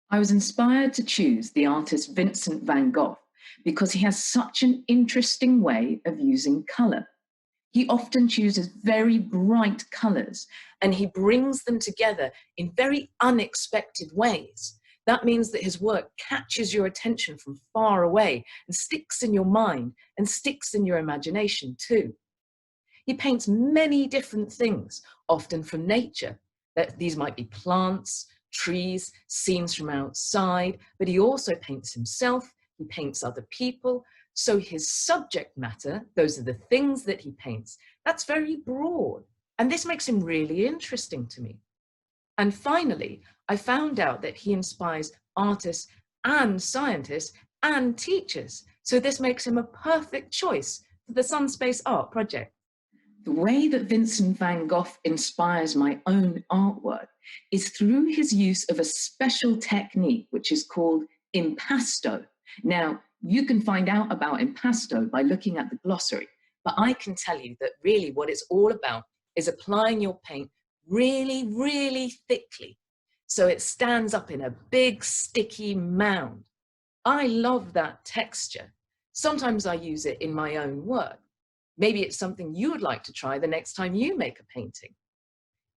I was inspired to choose the artist Vincent van Gogh because he has such an interesting way of using color. He often chooses very bright colors and he brings them together in very unexpected ways. That means that his work catches your attention from far away and sticks in your mind and sticks in your imagination too. He paints many different things, often from nature. That these might be plants, trees, scenes from outside, but he also paints himself, he paints other people. So his subject matter, those are the things that he paints, that's very broad. And this makes him really interesting to me. And finally, I found out that he inspires artists and scientists and teachers. So this makes him a perfect choice for the Sunspace Art Project. The way that Vincent van Gogh inspires my own artwork is through his use of a special technique, which is called impasto. Now, you can find out about impasto by looking at the glossary, but I can tell you that really what it's all about is applying your paint really, really thickly, so it stands up in a big sticky mound. I love that texture. Sometimes I use it in my own work. Maybe it's something you would like to try the next time you make a painting.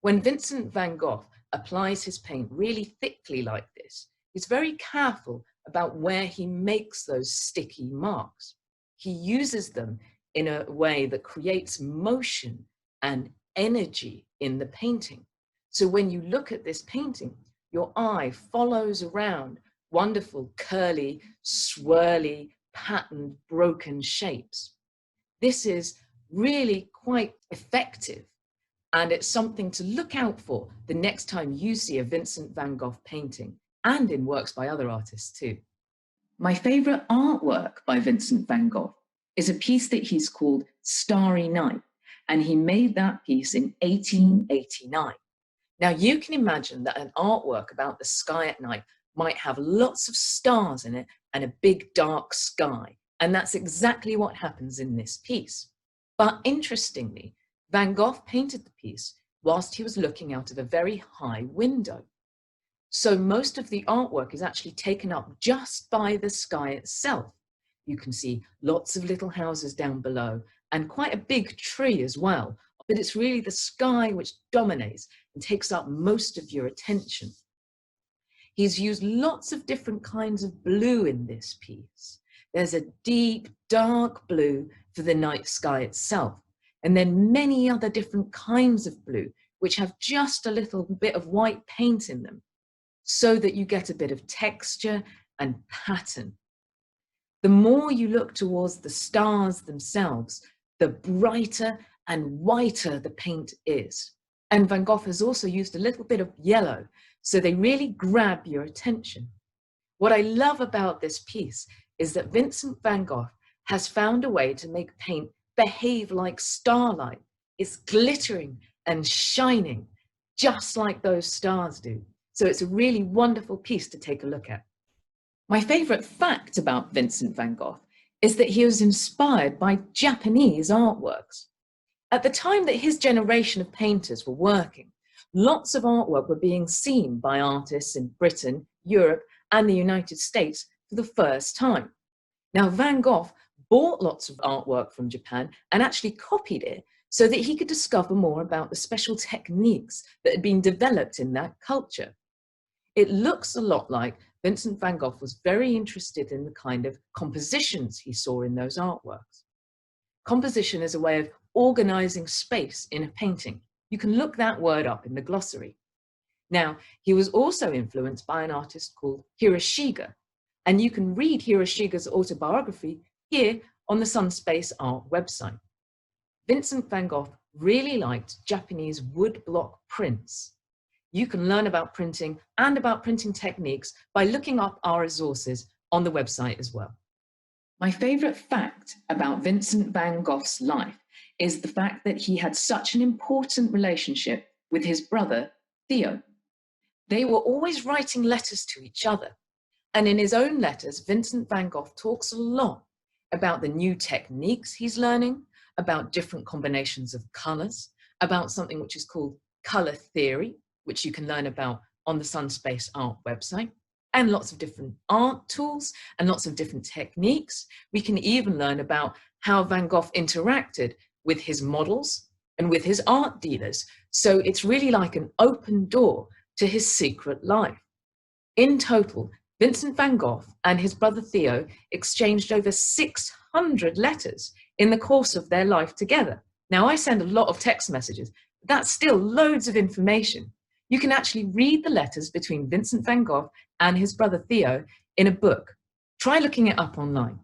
When Vincent van Gogh applies his paint really thickly like this, he's very careful about where he makes those sticky marks. He uses them in a way that creates motion and energy in the painting. So when you look at this painting, your eye follows around wonderful, curly, swirly, patterned, broken shapes. This is really quite effective, and it's something to look out for the next time you see a Vincent van Gogh painting, and in works by other artists too. My favorite artwork by Vincent van Gogh is a piece that he's called Starry Night, and he made that piece in 1889. Now you can imagine that an artwork about the sky at night might have lots of stars in it and a big dark sky. And that's exactly what happens in this piece. But interestingly, Van Gogh painted the piece whilst he was looking out of a very high window. So most of the artwork is actually taken up just by the sky itself. You can see lots of little houses down below and quite a big tree as well. But it's really the sky which dominates and takes up most of your attention. He's used lots of different kinds of blue in this piece. There's a deep, dark blue for the night sky itself, and then many other different kinds of blue, which have just a little bit of white paint in them, so that you get a bit of texture and pattern. The more you look towards the stars themselves, the brighter and whiter the paint is. And Van Gogh has also used a little bit of yellow, so they really grab your attention. What I love about this piece is that Vincent van Gogh has found a way to make paint behave like starlight. It's glittering and shining, just like those stars do. So it's a really wonderful piece to take a look at. My favorite fact about Vincent van Gogh is that he was inspired by Japanese artworks. At the time that his generation of painters were working, lots of artwork were being seen by artists in Britain, Europe, and the United States for the first time. Now, Van Gogh bought lots of artwork from Japan and actually copied it so that he could discover more about the special techniques that had been developed in that culture. It looks a lot like Vincent van Gogh was very interested in the kind of compositions he saw in those artworks. Composition is a way of organizing space in a painting. You can look that word up in the glossary. Now, he was also influenced by an artist called Hiroshige, and you can read Hiroshige's autobiography here on the Sunspace Art website. Vincent van Gogh really liked Japanese woodblock prints. You can learn about printing and about printing techniques by looking up our resources on the website as well. My favorite fact about Vincent van Gogh's life is the fact that he had such an important relationship with his brother, Theo. They were always writing letters to each other. And in his own letters, Vincent van Gogh talks a lot about the new techniques he's learning, about different combinations of colors, about something which is called color theory, which you can learn about on the Sunspace Art website. and lots of different art tools and lots of different techniques. We can even learn about how Van Gogh interacted with his models and with his art dealers. So it's really like an open door to his secret life. In total, Vincent van Gogh and his brother Theo exchanged over 600 letters in the course of their life together. Now, I send a lot of text messages, but that's still loads of information. You can actually read the letters between Vincent van Gogh and his brother Theo in a book. Try looking it up online.